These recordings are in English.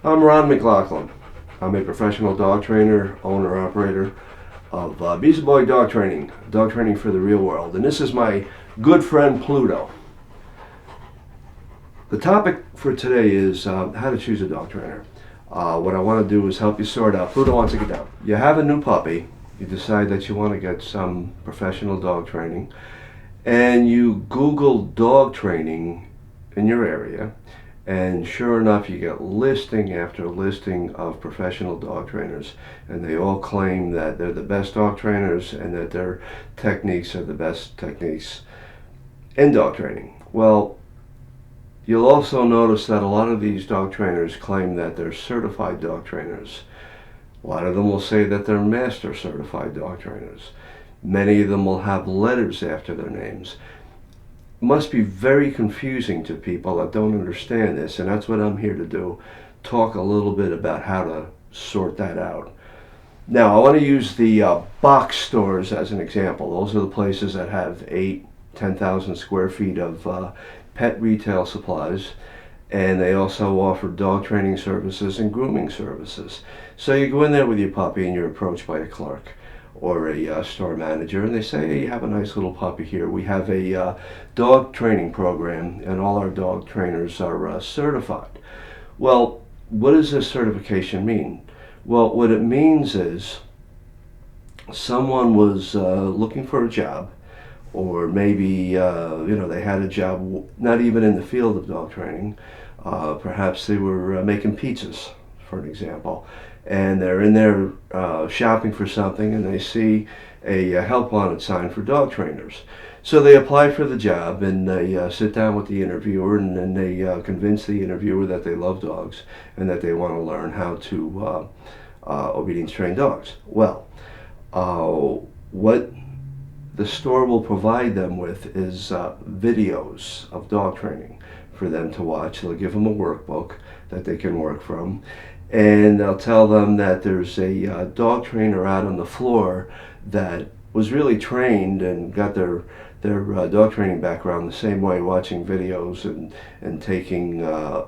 I'm Ron McLaughlin. I'm a professional dog trainer, owner-operator of Beast Boy Dog Training for the real world. And this is my good friend Pluto. The topic for today is how to choose a dog trainer. What I want to do is help you sort out. Pluto wants to get down. You have a new puppy. You decide that you want to get some professional dog training. And you Google dog training in your area. And sure enough, you get listing after listing of professional dog trainers, and they all claim that they're the best dog trainers and that their techniques are the best techniques in dog training. Well, you'll also notice that a lot of these dog trainers claim that they're certified dog trainers. A lot of them will say that they're master certified dog trainers. Many of them will have letters after their names. Must be very confusing to people that don't understand this, and that's what I'm here to do. Talk a little bit about how to sort that out. Now, I want to use the box stores as an example. Those are the places that have 10,000 square feet of pet retail supplies, and they also offer dog training services and grooming services. So you go in there with your puppy and you're approached by a clerk or a store manager, and they say, hey, you have a nice little puppy here. We have a dog training program, and all our dog trainers are certified. Well, what does this certification mean? Well, what it means is someone was looking for a job, or maybe they had a job not even in the field of dog training. Perhaps they were making pizzas, for an example, and they're in there shopping for something, and they see a help wanted sign for dog trainers. So they apply for the job, and they sit down with the interviewer, and then they convince the interviewer that they love dogs and that they want to learn how to obedience train dogs. Well, what the store will provide them with is videos of dog training for them to watch. They'll give them a workbook that they can work from, and they'll tell them that there's a dog trainer out on the floor that was really trained and got their dog training background the same way, watching videos and taking a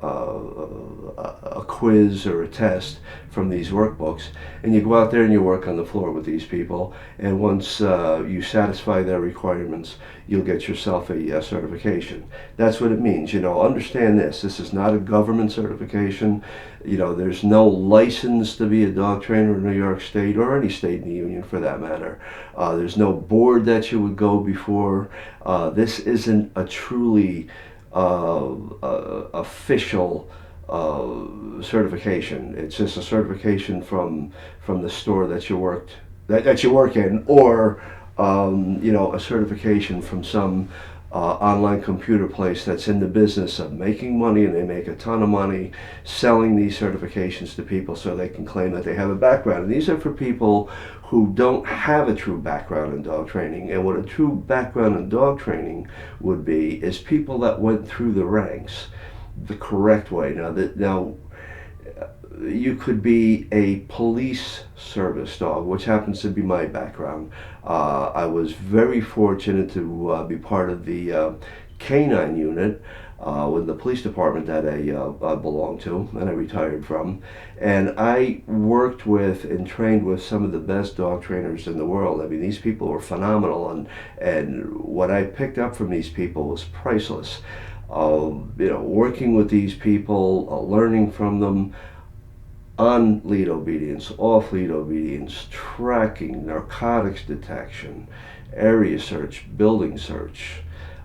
quiz or a test from these workbooks. And you go out there and you work on the floor with these people, and once you satisfy their requirements, you'll get yourself a certification. That's what it means. Understand this. This is not a government certification. There's no license to be a dog trainer in New York State, or any state in the union for that matter. There's no board that you would go before. This isn't a truly official certification. It's just a certification from the store that you work in, or a certification from some online computer place that's in the business of making money, and they make a ton of money selling these certifications to people so they can claim that they have a background. And these are for people who don't have a true background in dog training. And what a true background in dog training would be is people that went through the ranks the correct way. Now, you could be a police service dog, which happens to be my background. I was very fortunate to be part of the canine unit with the police department that I belonged to and I retired from. And I worked with and trained with some of the best dog trainers in the world. I mean, these people were phenomenal, and what I picked up from these people was priceless. Working with these people, learning from them, on lead obedience, off lead obedience, tracking, narcotics detection, area search, building search,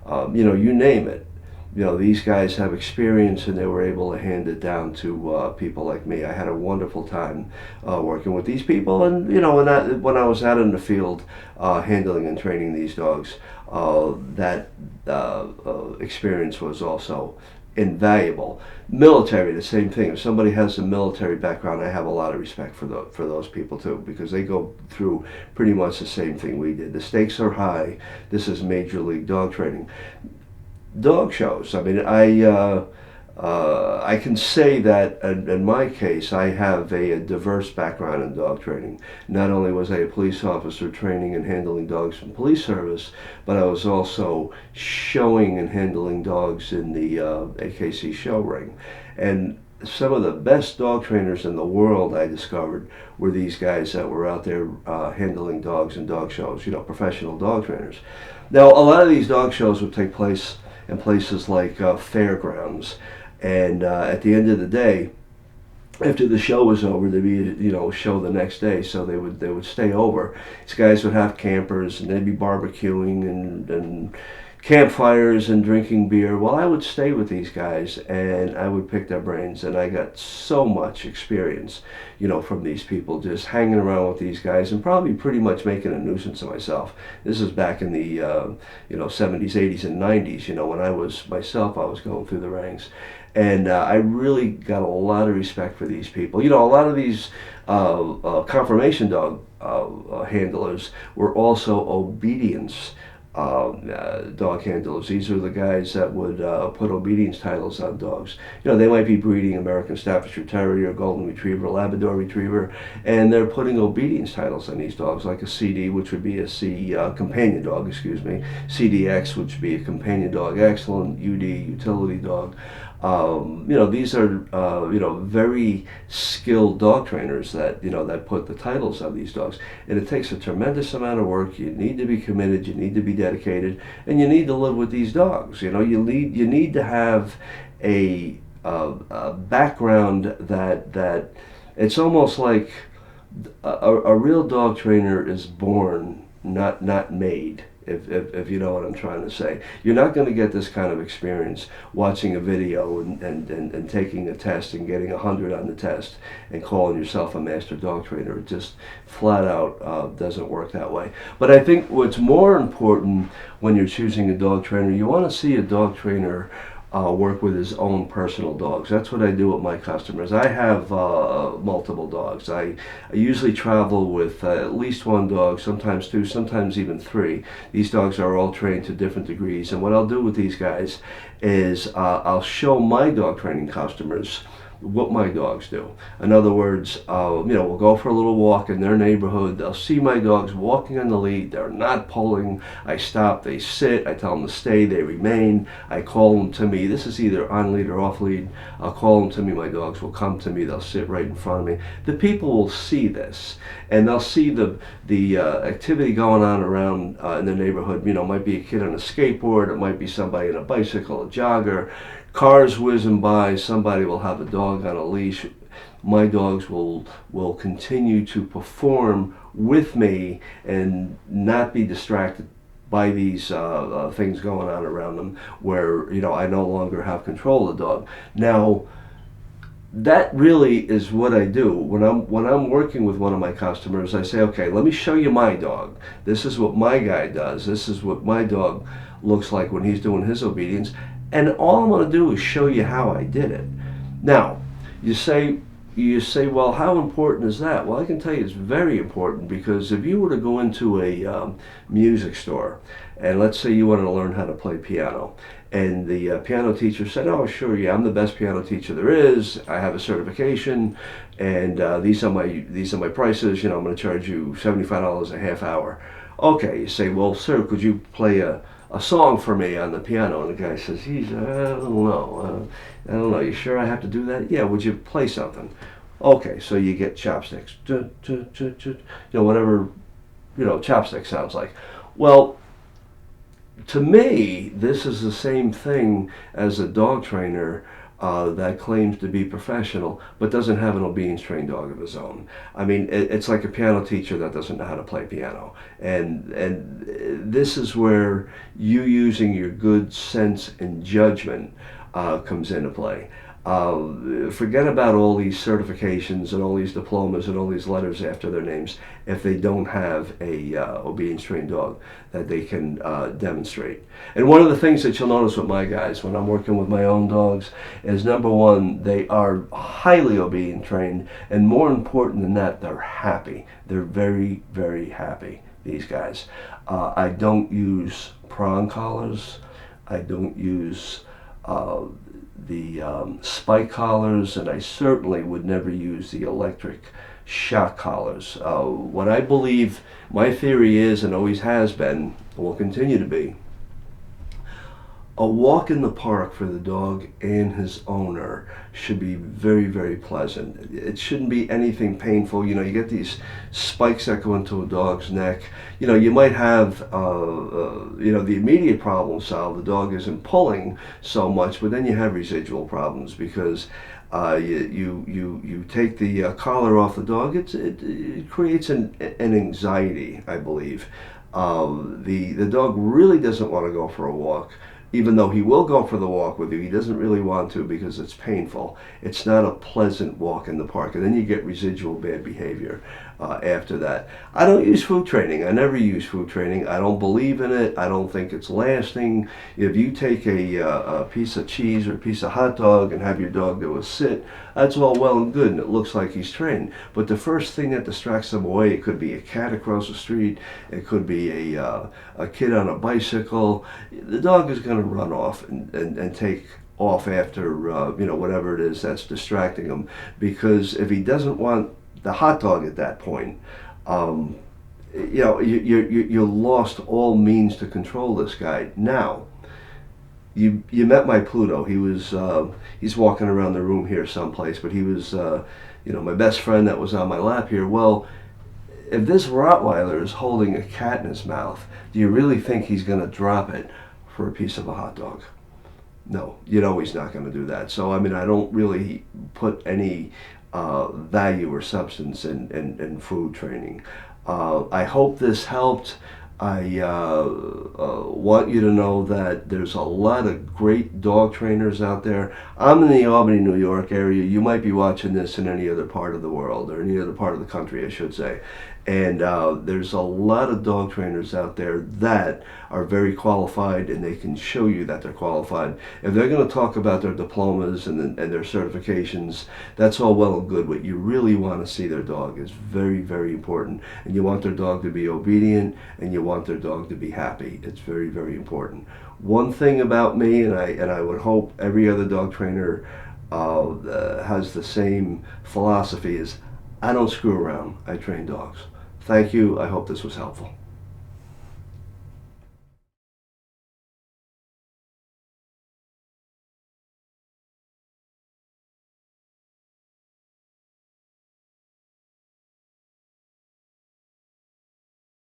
you name it. These guys have experience, and they were able to hand it down to people like me. I had a wonderful time working with these people, and when I was out in the field handling and training these dogs, that experience was also invaluable. Military, the same thing. If somebody has a military background, I have a lot of respect for those people too, because they go through pretty much the same thing we did. The stakes are high. This is major league dog training. Dog shows. I mean, I can say that in my case, I have a diverse background in dog training. Not only was I a police officer training and handling dogs in police service, but I was also showing and handling dogs in the AKC show ring. And some of the best dog trainers in the world I discovered were these guys that were out there handling dogs in dog shows, professional dog trainers. Now, a lot of these dog shows would take place in places like fairgrounds, and at the end of the day, after the show was over, there'd be a show the next day, so they would stay over. These guys would have campers, and they'd be barbecuing and campfires and drinking beer. Well, I would stay with these guys and I would pick their brains, and I got so much experience, from these people, just hanging around with these guys and probably pretty much making a nuisance of myself. This is back in the 70s, 80s, and 90s. When I was going through the ranks, and I really got a lot of respect for these people. A lot of these conformation dog handlers were also obedience dog handlers. These are the guys that would put obedience titles on dogs. They might be breeding American Staffordshire Terrier, Golden Retriever, Labrador Retriever, and they're putting obedience titles on these dogs, like a CD, which would be a companion dog, CDX, which would be a companion dog, excellent, UD, utility dog. These are very skilled dog trainers that put the titles on these dogs, and it takes a tremendous amount of work. You need to be committed, you need to be dedicated, and you need to live with these dogs. You need to have a background that it's almost like a real dog trainer is born, not made. If you know what I'm trying to say. You're not going to get this kind of experience watching a video and taking a test and getting 100 on the test and calling yourself a master dog trainer. It just flat out doesn't work that way. But I think what's more important when you're choosing a dog trainer, you want to see a dog trainer work with his own personal dogs. That's what I do with my customers. I have multiple dogs. I usually travel with at least one dog, sometimes two, sometimes even three. These dogs are all trained to different degrees, and what I'll do with these guys is I'll show my dog training customers what my dogs do. In other words, we'll go for a little walk in their neighborhood. They'll see my dogs walking on the lead. They're not pulling. I stop. They sit. I tell them to stay. They remain. I call them to me. This is either on lead or off lead. I'll call them to me. My dogs will come to me. They'll sit right in front of me. The people will see this, and they'll see the activity going on around in the neighborhood. It might be a kid on a skateboard. It might be somebody on a bicycle, a jogger. Cars whizzing by, somebody will have a dog on a leash. My dogs will continue to perform with me and not be distracted by these things going on around them where I no longer have control of the dog. Now, that really is what I do. When I'm working with one of my customers, I say, okay, let me show you my dog. This is what my guy does. This is what my dog looks like when he's doing his obedience. And all I'm going to do is show you how I did it. Now, you say, well, how important is that? Well, I can tell you it's very important, because if you were to go into a music store, and let's say you wanted to learn how to play piano, and the piano teacher said, oh, sure, yeah, I'm the best piano teacher there is. I have a certification, and these are my prices. I'm going to charge you $75 a half hour. Okay, you say, well, sir, could you play a song for me on the piano? And the guy says, I don't know. You sure I have to do that? Yeah, would you play something? Okay, so you get chopsticks. Whatever, chopstick sounds like. Well, to me, this is the same thing as a dog trainer that claims to be professional but doesn't have an obedience trained dog of his own. I mean, it's like a piano teacher that doesn't know how to play piano. And this is where you using your good sense and judgment comes into play. Forget about all these certifications and all these diplomas and all these letters after their names if they don't have a obedience trained dog that they can demonstrate. And one of the things that you'll notice with my guys when I'm working with my own dogs is, number one, they are highly obedient trained, and more important than that, they're happy. They're very, very happy, these guys. I don't use prong collars. I don't use the spike collars, and I certainly would never use the electric shock collars. What I believe, my theory is, and always has been, and will continue to be, A walk in the park for the dog and his owner should be very, very pleasant. It shouldn't be anything painful. You know, you get these spikes that go into a dog's neck. You know, you might have, the immediate problem solved. The dog isn't pulling so much, but then you have residual problems because you take the collar off the dog. It creates an anxiety, I believe. The dog really doesn't want to go for a walk. Even though he will go for the walk with you, he doesn't really want to because it's painful. It's not a pleasant walk in the park, and then you get residual bad behavior after that. I don't use food training. I never use food training. I don't believe in it. I don't think it's lasting. If you take a piece of cheese or a piece of hot dog and have your dog do a sit, that's all well and good, and it looks like he's trained. But the first thing that distracts them away, it could be a cat across the street, it could be a kid on a bicycle. The dog is going to run off and take off after whatever it is that's distracting him, because if he doesn't want the hot dog at that point, you lost all means to control this guy. Now, you met my Pluto. He's walking around the room here someplace, but he was my best friend that was on my lap here. Well, if this Rottweiler is holding a cat in his mouth, do you really think he's going to drop it for a piece of a hot dog? No, you know he's not going to do that. So, I mean, I don't really put any value or substance in food training. I hope this helped. I want you to know that there's a lot of great dog trainers out there. I'm in the Albany, New York area. You might be watching this in any other part of the world, or any other part of the country, I should say. And there's a lot of dog trainers out there that are very qualified, and they can show you that they're qualified. If they're going to talk about their diplomas and their certifications, that's all well and good. What you really want to see their dog is very, very important. And you want their dog to be obedient, and you want their dog to be happy. It's very, very important. One thing about me, and I would hope every other dog trainer has the same philosophy, is I don't screw around. I train dogs. Thank you. I hope this was helpful.